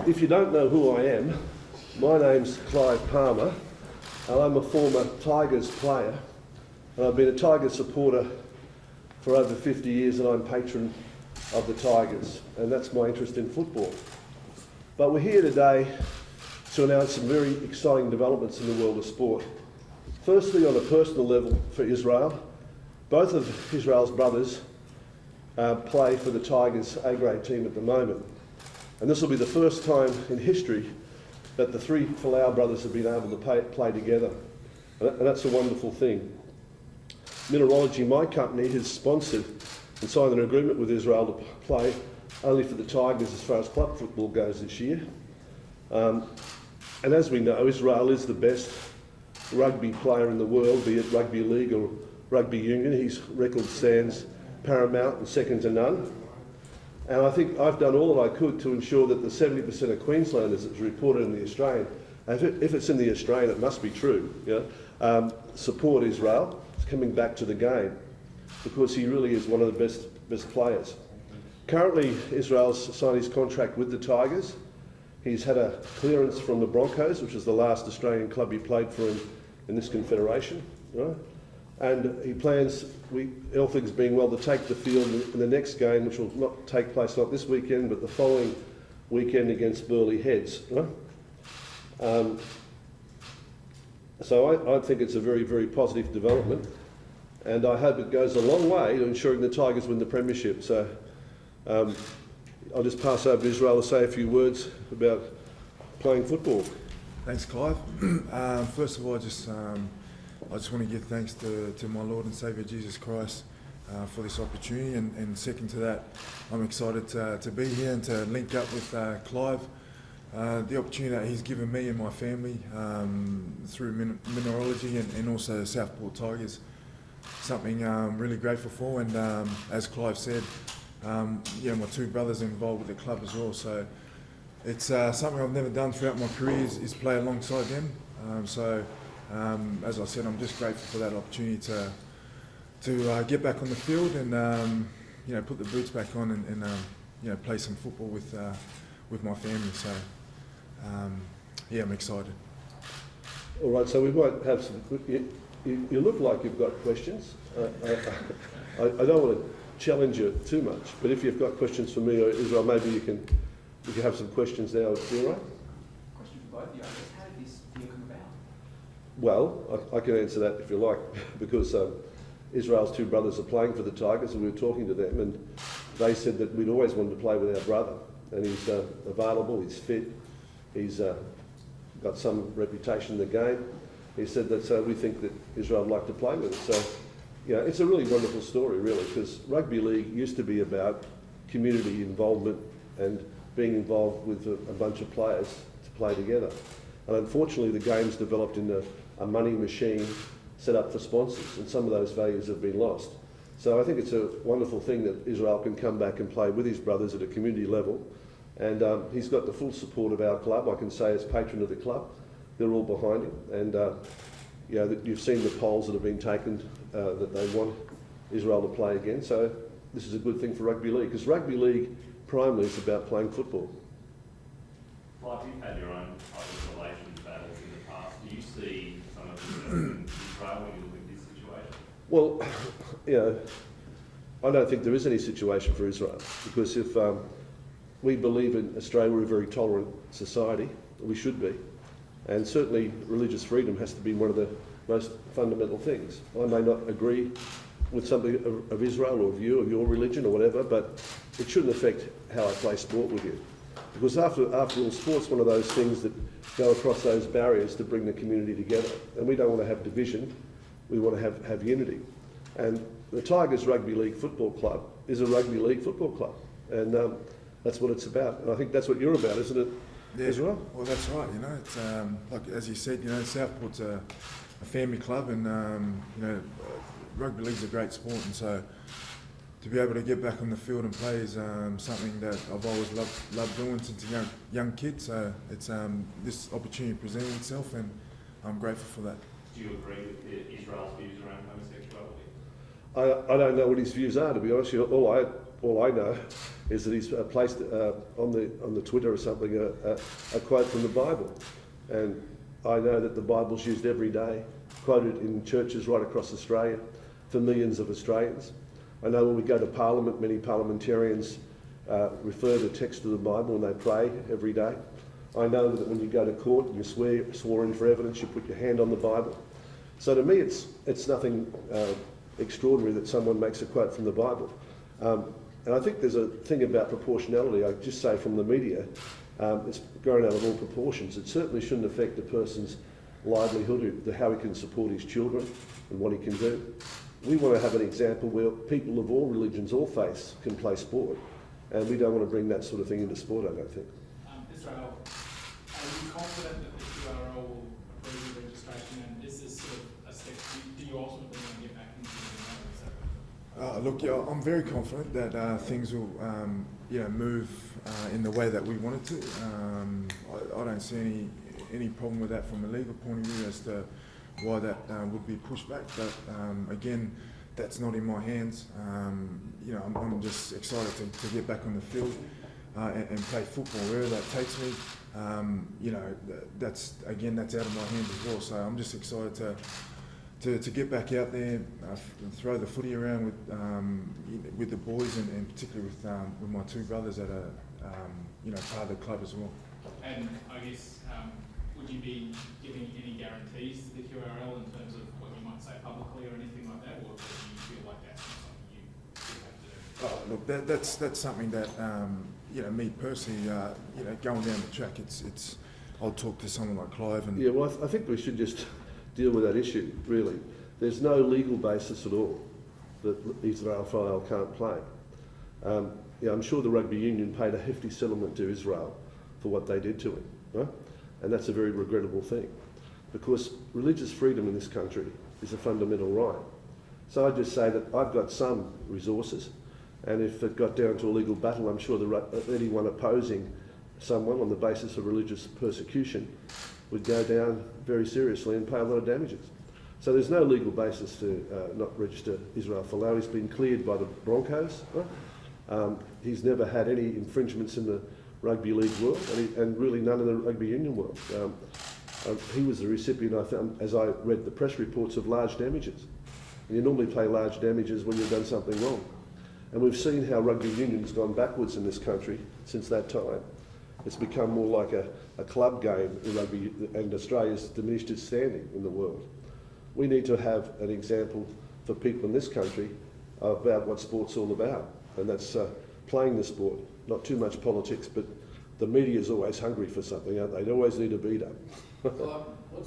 If you don't know who I am, my name's Clive Palmer, and I'm a former Tigers player, and I've been a Tigers supporter for over 50 years, and I'm patron of the Tigers, and that's my interest in football. But we're here today to announce some very exciting developments in the world of sport. Firstly, on a personal level for Israel, both of Israel's brothers play for the Tigers A-grade team at the moment. And this will be the first time in history that the three Folau brothers have been able to play together. And that's a wonderful thing. Mineralogy, my company, has sponsored and signed an agreement with Israel to play only for the Tigers as far as club football goes this year. And as we know, Israel is the best rugby player in the world, be it rugby league or rugby union. His record stands paramount and second to none. And I think I've done all that I could to ensure that the 70% of Queenslanders that's reported in the Australian, and if it's in the Australian, it must be true, support Israel. It's coming back to the game because he really is one of the best players. Currently, Israel's signed his contract with the Tigers. He's had a clearance from the Broncos, which is the last Australian club he played for in this confederation. Right? And he plans, all things being well, to take the field in the next game, which will not take place not this weekend, but the following weekend against Burleigh Heads. Right? So I think it's a very, very positive development, and I hope it goes a long way to ensuring the Tigers win the premiership. So I'll just pass over to Israel to say a few words about playing football. Thanks, Clive. First of all, I just want to give thanks to my Lord and Saviour Jesus Christ for this opportunity, and second to that, I'm excited to be here and to link up with Clive. The opportunity that he's given me and my family through mineralogy and also Southport Tigers, something I'm really grateful for. And as Clive said, my two brothers are involved with the club as well, so it's something I've never done throughout my career is play alongside them. As I said, I'm just grateful for that opportunity to get back on the field and put the boots back on and play some football with my family. So I'm excited. All right, so we might have some. You look like you've got questions. I don't want to challenge you too much, but if you've got questions for me or Israel, maybe you can have some questions now. You all right? Question for both of you. How did this deal come about? Well, I can answer that if you like, because Israel's two brothers are playing for the Tigers, and we were talking to them, and they said that we'd always wanted to play with our brother, and he's available, he's fit, he's got some reputation in the game. He said that we think that Israel would like to play with us. So, it's a really wonderful story, really, because rugby league used to be about community involvement and being involved with a bunch of players to play together. And unfortunately, the game's developed into a money machine set up for sponsors, and some of those values have been lost. So I think it's a wonderful thing that Israel can come back and play with his brothers at a community level. And he's got the full support of our club. I can say as patron of the club, they're all behind him. And you've seen the polls that have been taken that they want Israel to play again. So this is a good thing for rugby league, because rugby league primarily is about playing football. Clive, you've had your own public relations battles in the past. Do you see some of this in Israel when you look at this situation? Well, I don't think there is any situation for Israel, because if we believe in Australia, we're a very tolerant society, we should be, and certainly religious freedom has to be one of the most fundamental things. I may not agree with something of Israel or view of your religion or whatever, but it shouldn't affect how I play sport with you. Because after all, sport's one of those things that go across those barriers to bring the community together. And we don't want to have division, we want to have unity. And the Tigers Rugby League Football Club is a rugby league football club. And that's what it's about. And I think that's what you're about, isn't it, Israel? Well, that's right. It's like as you said, Southport's a family club, and rugby league's a great sport, and so to be able to get back on the field and play is something that I've always loved doing since a young kid. So it's this opportunity presenting itself, and I'm grateful for that. Do you agree with Israel's views around homosexuality? I don't know what his views are, to be honest. All I all I know is that he's placed on the Twitter or something a quote from the Bible, and I know that the Bible's used every day, quoted in churches right across Australia for millions of Australians. I know when we go to Parliament, many parliamentarians refer the text of the Bible and they pray every day. I know that when you go to court and you swore in for evidence, you put your hand on the Bible. So to me, it's nothing extraordinary that someone makes a quote from the Bible. And I think there's a thing about proportionality. I just say from the media, it's grown out of all proportions. It certainly shouldn't affect a person's livelihood, how he can support his children and what he can do. We want to have an example where people of all religions, all faiths can play sport, and we don't want to bring that sort of thing into sport, I don't think. Israel, are you confident that the QRL will approve the registration, and is this sort of a step, do you ultimately want to get back into the Look, yeah, I'm very confident that things will, move in the way that we want it to. I don't see any problem with that from a legal point of view as to why that would be pushed back. But again, that's not in my hands. I'm just excited to get back on the field and play football wherever that takes me. That's out of my hands as well. So I'm just excited to get back out there, throw the footy around with the boys, and particularly with my two brothers that are part of the club as well. And I guess, would you be giving any guarantees to the QRL in terms of what you might say publicly or anything like that, or do you feel like that's not something you have to do? Look, that's something that me personally, going down the track, it's I'll talk to someone like Clive and. Yeah, well, I think we should just deal with that issue, really. There's no legal basis at all that Israel Folau can't play. I'm sure the rugby union paid a hefty settlement to Israel for what they did to him, right? And that's a very regrettable thing, because religious freedom in this country is a fundamental right. So I just say that I've got some resources, and if it got down to a legal battle, I'm sure anyone opposing someone on the basis of religious persecution would go down very seriously and pay a lot of damages. So there's no legal basis to not register Israel Folau. He's been cleared by the Broncos. Right? He's never had any infringements in the rugby league world, and really none in the rugby union world. He was the recipient, I found, as I read the press reports, of large damages. And you normally pay large damages when you've done something wrong. And we've seen how rugby union has gone backwards in this country since that time. It's become more like a club game in rugby, and Australia's diminished its standing in the world. We need to have an example for people in this country about what sport's all about, and that's playing the sport. Not too much politics, but the media's always hungry for something, aren't they? They always need a beat up. What's